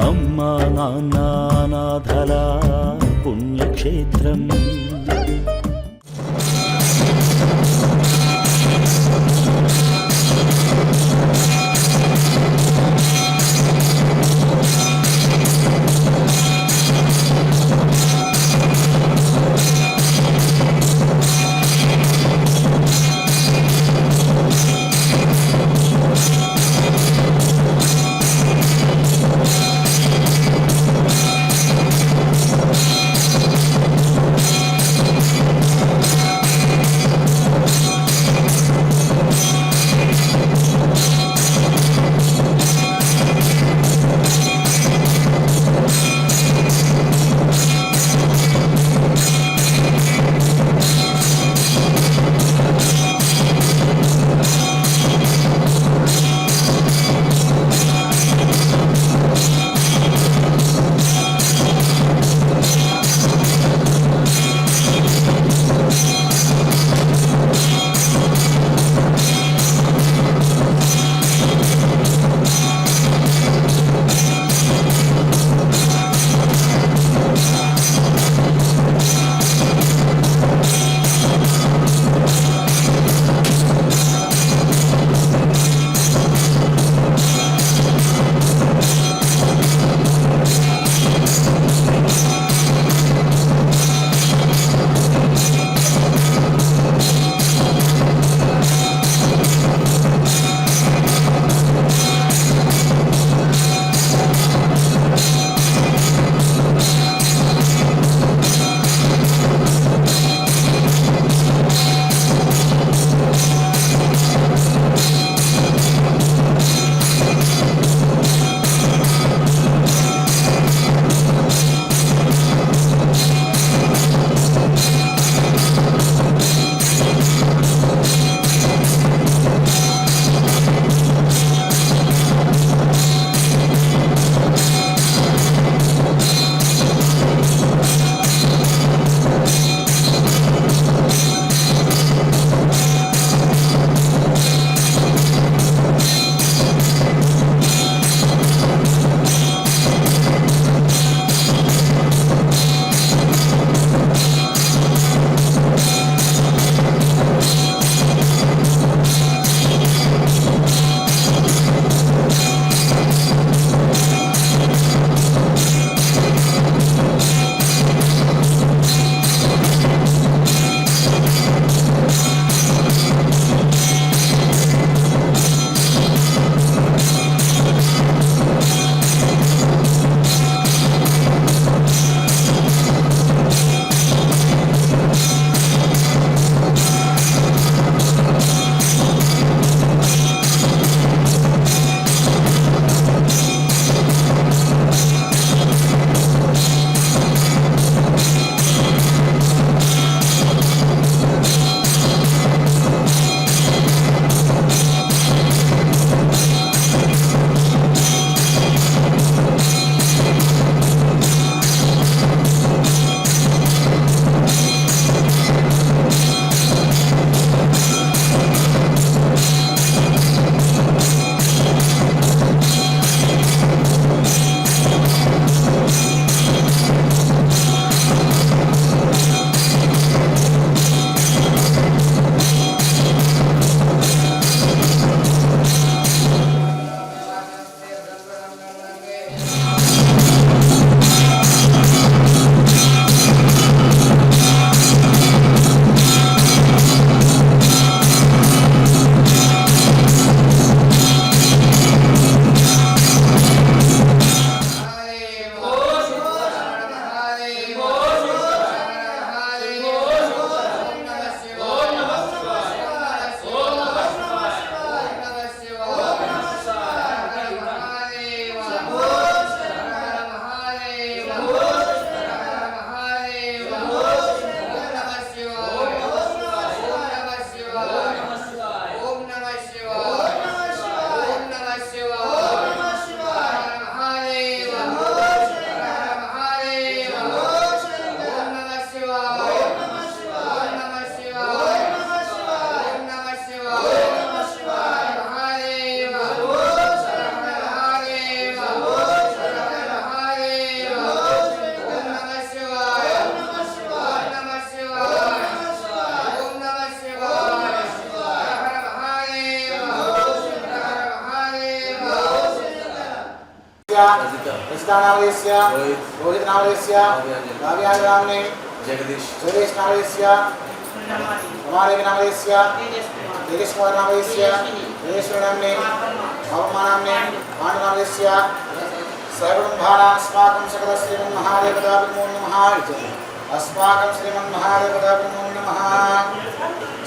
అమ్మా నాన్న అనాథల పుణ్యక్షేత్రం. रजितानामदेस्य रोहितनामदेस्य काव्यानामने जगदीश नामदेस्य रमादेवीनामदेस्य तेजस्कुमारनामदेस्य तेजस्वीनामने भवमानामने पाण्डुनामदेस्य सर्वकुटुम्बानामस्माकं सकलश्रीमन्महादेवताभ्यो नमः अस्माकं श्रीमन्महादेवताभ्यो नमः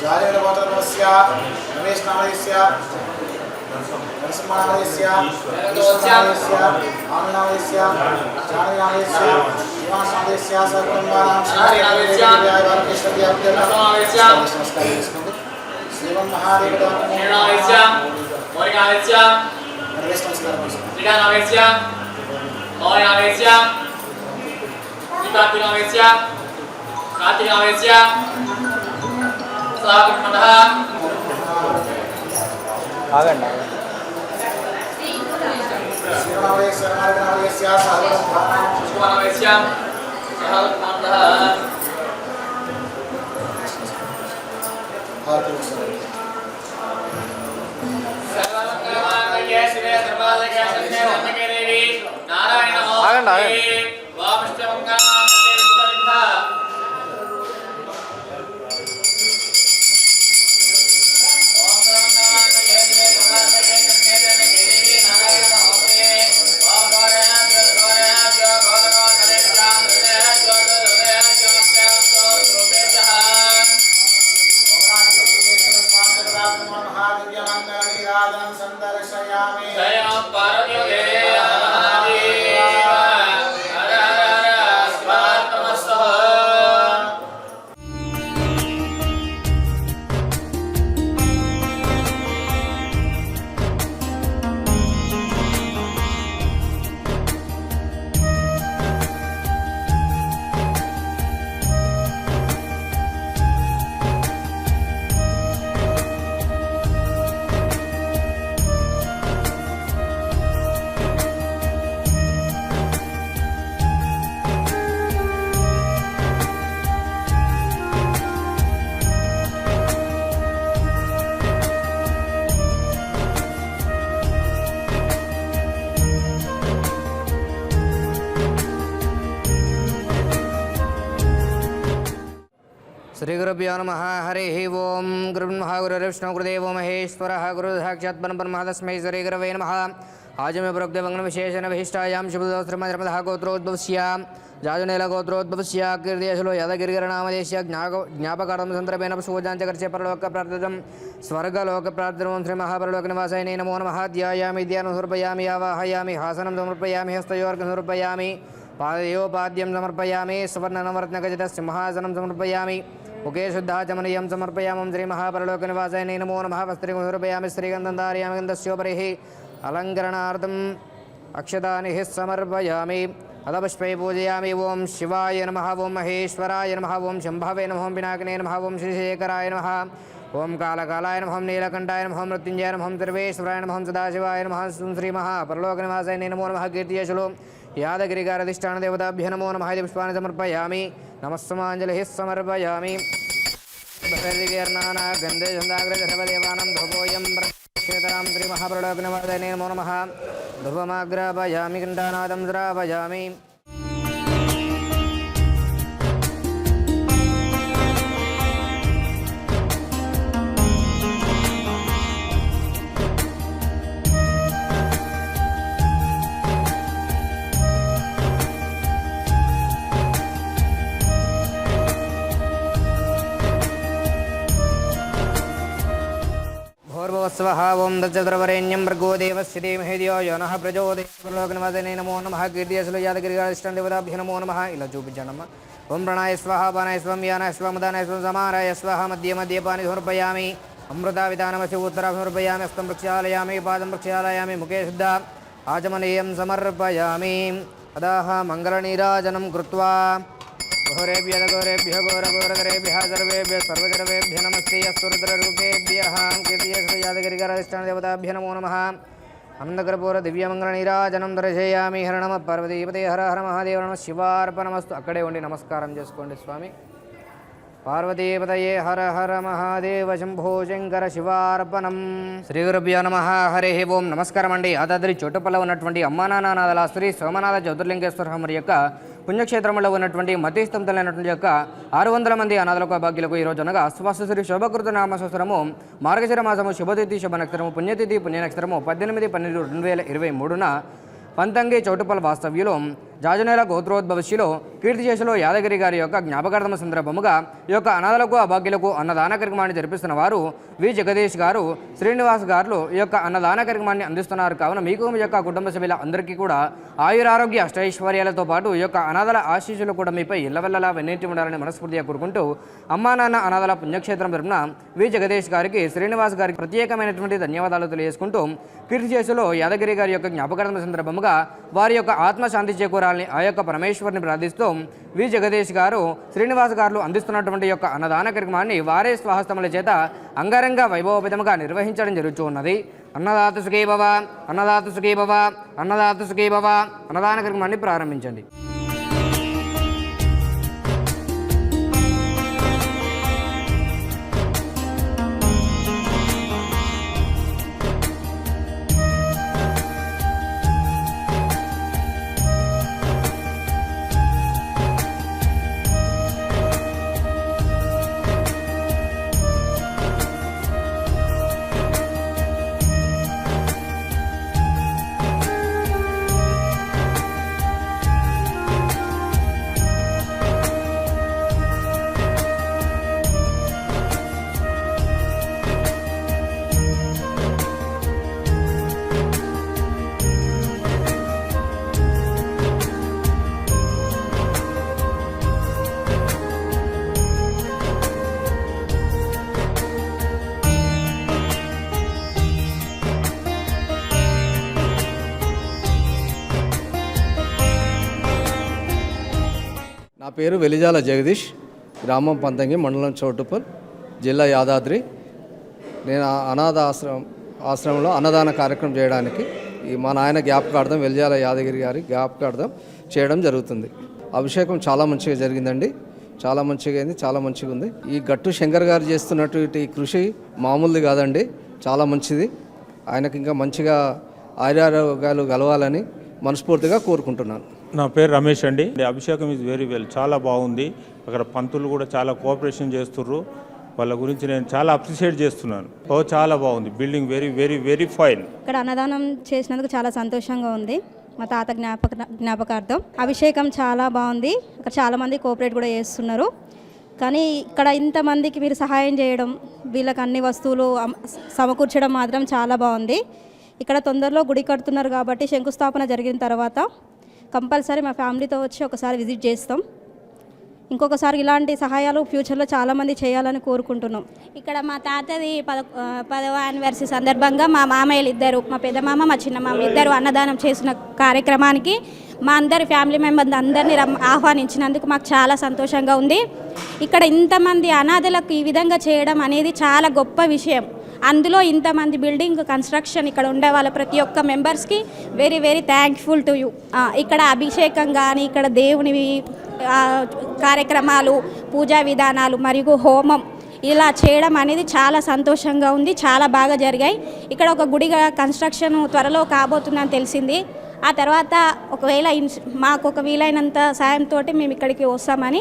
जायगोत्रस्य रमेशनामदेस्य नरसिंहनामदेस्य कृष्णनामदेस्य आनन्दनामदेस्य जानवीनामदेस्य शिवानामदेस्य सर्वकुटुम्बानां श्री गुरुभ्यो नमः हरिः ओं गुरुर्ब्रह्मा गुरुर्विष्णुः गुरुदेवो महेश्वरः गुरुसाक्षात् परब्रह्म तस्मै श्री गुरवे नमः आज में प्रोक्त वंगन विशेषण विशिष्टायां शुभदोस्त्रमधर्मदः गोत्रोद्भवस्य जाजुनेल गोत्रोद्भवस्य कीर्तियशलो यादगिरिगरनामदेस्य ज्ञापकार्थं सन्दर्भेन पूजाञ्चकर्ष्य परलोकप्राप्तिं स्वर्गलोकप्राप्तिं श्रीमहापरलोकनिवासाय नमो नमः ध्यायामि ध्यानं समर्पयामि आवाहयामि हासनं समर्पयामि हस्तयोर्घं समर्पयामि पादयोपाद्यं समर्पयामि सुवर्णनवरत्नखचितसिंहासनं समर्पयामि मुखे शुद्धाचमनीयं समर्पयामि श्रीमहापरलोकनिवासाय नमो नमः वस्त्रिं समर्पयामि श्रीगन्धं धारयामि गन्धस्योपरिः अलङ्करणार्थम् अक्षतानि समर्पयामि अधपुष्पै पूजयामि ओं शिवाय नमः ओं महेश्वराय नमः ओं शम्भवे नमः ओं पिनाकिने नमः ओं श्रीशेखराय नमः ओं कालकालाय नमः नीलकण्ठाय नमः मृत्युञ्जय नमः सर्वेश्वराय नमः सदाशिवाय नमः श्रीमहापरलोकनिवासाय नमो नमः कीर्तियशलो यादगिरिकाराधिष्ठानदेवताभ्यो नमो नमः पुष्पाणि समर्पयामि नमस्समाञ्जलिः समर्पयामि गन्धे छन्दाग्रजर्वदेवानां धूपोऽयं क्षेतरां श्रीमहापरलोकनिवासाय नमो नमः धूपमाग्रापयामि कण्ठानादं श्रावयामि स्वः ओं दच्चद्रवरेण्यं भर्गो देवस्य धीमहि धियो यो नः प्रचोदयात् नमो नमः कीर्तियशलो यादगिरिकाराधिष्ठानदेवताभ्यो नमो नमः ఇలా చూపించండమ్మ ఓం ప్రణాయ స్వాహ పానాయ స్వం యానాయ స్వం ఉదానాయ స్వం సమారాయ స్వాహ మధ్య మధ్య పాని సమర్పయామి అమృతావిధానమసి ఉత్తరా సమర్పయామి హస్తం ప్రక్షాళయామి పాదం ప్రక్షాళయామి ముఖే శుద్ధ ఆచమనీయం సమర్పయామి అదాహ మంగళనీరాజనం కృత్వా घोरेभ्यः घोरेभ्यः घोरघोरधरेभ्यः सर्वेभ्यः सर्वजर्वेभ्यः नमस्ते अस्तु रुद्ररूपेभ्यः कीर्तियशलो यादगिरिकाराधिष्ठानदेवताभ्यो नमो नमः आनन्दकर्पूर दिव्यमङ्गलनीराजनं दर्शयामि हर नमः पार्वतीपते हर हर महादेव नमः शिवार्पणमस्तु అక్కడే ఉండి నమస్కారం చేసుకోండి స్వామి పార్వతీపతయే హర హర మహాదేవ శంభో శంకర శివార్పణం. శ్రీ గురుభ్యో నమః. హరి ఓం. నమస్కారం అండి. యాదాద్రి చోటుపల్ల ఉన్నటువంటి అమ్మానానాథల శ్రీ సోమనాథ జ్యోతిర్లింగేశ్వర మరి యొక్క పుణ్యక్షేత్రంలో ఉన్నటువంటి మతీస్తంతులైనటువంటి యొక్క 600 మంది అనాథలకు భాగ్యులకు ఈరోజు అనగా స్వస్త శ్రీ శోభకృత నామ సంవత్సరము మార్గశిర మాసము శుభతిథి శుభ నక్షత్రము పుణ్యతిథి పుణ్య నక్షత్రము 18/12/2023న పంతంగి చౌటుపల్ వాస్తవ్యులు జాజనేల గోత్రోద్భవశిలో కీర్తిశేషులు యాదగిరి గారి యొక్క జ్ఞాపకార్థమ సందర్భముగా ఈ యొక్క అనాథలకు అభాగ్యులకు అన్నదాన కార్యక్రమాన్ని జరిపిస్తున్న వారు వి జగదీష్ గారు, శ్రీనివాస్ గారు ఈ యొక్క అన్నదాన కార్యక్రమాన్ని అందిస్తున్నారు. కావున మీకు మీ యొక్క కుటుంబ సభ్యుల అందరికీ కూడా ఆయురారోగ్య అష్టైశ్వర్యాలతో పాటు ఈ యొక్క అనాథల ఆశీస్సులు కూడా మీపై ఇళ్లవెల్లలా వెన్నింటి ఉండాలని మనస్ఫూర్తిగా కోరుకుంటూ అమ్మా నాన్న అనాథల పుణ్యక్షేత్రం తరపున వి జగదీష్ గారికి, శ్రీనివాస్ గారికి ప్రత్యేకమైనటువంటి ధన్యవాదాలు తెలియజేసుకుంటూ కీర్తిశేషులు యాదగిరి గారి యొక్క జ్ఞాపకార్థమ సందర్భముగా వారి యొక్క ఆత్మశాంతి చేకూరాలని ఆ యొక్క పరమేశ్వరుని ప్రార్థిస్తూ వి జగదీష్ గారు, శ్రీనివాస్ గారు అందిస్తున్నటువంటి యొక్క అన్నదాన కార్యక్రమాన్ని వారే స్వహస్తముల చేత అంగరంగ వైభవోపేతముగా నిర్వహించడం జరుగుతూ ఉన్నది. అన్నదాత సుఖీ భవ, అన్నదాత సుఖీ భవ, అన్నదాత సుఖీ భవ. అన్నదాన కార్యక్రమాన్ని ప్రారంభించండి. నా పేరు వెలిజాల జగదీష్, గ్రామం పంతంగి, మండలం చౌటుపల్, జిల్లా యాదాద్రి. నేను అనాథ ఆశ్రమంలో అన్నదాన కార్యక్రమం చేయడానికి మా నాయన జ్ఞాపకార్థం వెలిజాల యాదగిరి గారి జ్ఞాపకార్థం చేయడం జరుగుతుంది. అభిషేకం చాలా మంచిగా జరిగిందండి, చాలా మంచిగా అయింది, చాలా మంచిగా ఉంది. ఈ గట్టు శంకర్ గారు చేస్తున్నటువంటి కృషి మామూలుది కాదండి, చాలా మంచిది. ఆయనకి ఇంకా మంచిగా ఆయురారోగ్యాలు కలవాలని మనస్ఫూర్తిగా కోరుకుంటున్నాను. నా పేరు రమేష్ అండి. అభిషేకం ఈజ్ వెరీ వెల్, చాలా బాగుంది. అక్కడ పంతులు కూడా చాలా కోఆపరేషన్ చేస్తుర్రు. వాళ్ళ గురించి నేను చాలా అప్రిషియేట్ చేస్తున్నాను. చాలా బాగుంది, building very very very fine. ఇక్కడ అన్నదానం చేసినందుకు చాలా సంతోషంగా ఉంది. మా తాత జ్ఞాపకార్థం అభిషేకం చాలా బాగుంది. ఇక్కడ చాలామంది కోఆపరేట్ కూడా చేస్తున్నారు. కానీ ఇక్కడ ఇంతమందికి మీరు సహాయం చేయడం, వీళ్ళకి అన్ని వస్తువులు సమకూర్చడం మాత్రం చాలా బాగుంది. ఇక్కడ తొందరలో గుడి కడుతున్నారు కాబట్టి శంకుస్థాపన జరిగిన తర్వాత కంపల్సరీ మా ఫ్యామిలీతో వచ్చి ఒకసారి విజిట్ చేస్తాం. ఇంకొకసారి ఇలాంటి సహాయాలు ఫ్యూచర్లో చాలామంది చేయాలని కోరుకుంటున్నాం. ఇక్కడ మా తాతది 10వ యానివర్సరీ సందర్భంగా మా మామయ్యలు ఇద్దరు, మా పెద్ద మామ మా చిన్న మామ ఇద్దరు అన్నదానం చేసిన కార్యక్రమానికి మా అందరి ఫ్యామిలీ మెంబర్స్ అందరినీ ఆహ్వానించినందుకు మాకు చాలా సంతోషంగా ఉంది. ఇక్కడ ఇంతమంది అనాథలకు ఈ విధంగా చేయడం అనేది చాలా గొప్ప విషయం. అందులో ఇంతమంది బిల్డింగ్ కన్స్ట్రక్షన్ ఇక్కడ ఉండే వాళ్ళ ప్రతి ఒక్క మెంబర్స్కి very very thankful to you. ఇక్కడ అభిషేకం కానీ, ఇక్కడ దేవుని కార్యక్రమాలు, పూజా విధానాలు మరియు హోమం ఇలా చేయడం అనేది చాలా సంతోషంగా ఉంది. చాలా బాగా జరిగాయి. ఇక్కడ ఒక గుడి కన్స్ట్రక్షన్ త్వరలో కాబోతుందని తెలిసింది. ఆ తర్వాత ఒకవేళ మాకు ఒక వీలైనంత సాయంతో మేము ఇక్కడికి వస్తామని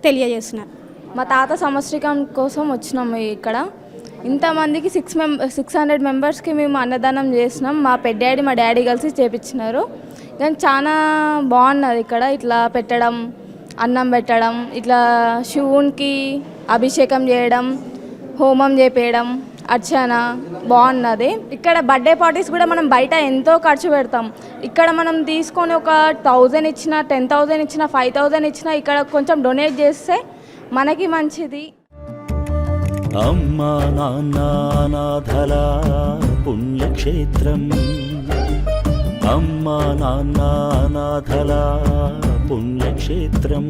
తెలియజేస్తున్నాను. మా తాత సంవత్సరికం కోసం వచ్చినాము. ఇక్కడ ఇంతమందికి 600 మెంబర్స్కి మేము అన్నదానం చేసినాం. మా పెద్దాడి మా డాడీ కలిసి చేపించినారు. కానీ చాలా బాగున్నది ఇక్కడ ఇట్లా పెట్టడం, అన్నం పెట్టడం, ఇట్లా శివునికి అభిషేకం చేయడం, హోమం చేపేయడం, అర్చన బాగున్నది. ఇక్కడ బర్త్డే పార్టీస్ కూడా మనం బయట ఎంతో ఖర్చు పెడతాం. ఇక్కడ మనం తీసుకొని ఒక 1000 ఇచ్చినా, 10,000 ఇచ్చినా, 5,000 ఇచ్చినా ఇక్కడ కొంచెం డొనేట్ చేస్తే మనకి మంచిది. అమ్మా నాన్న అనాథల పుణ్యక్షేత్రం, అమ్మా నాన్న అనాథల పుణ్యక్షేత్రం.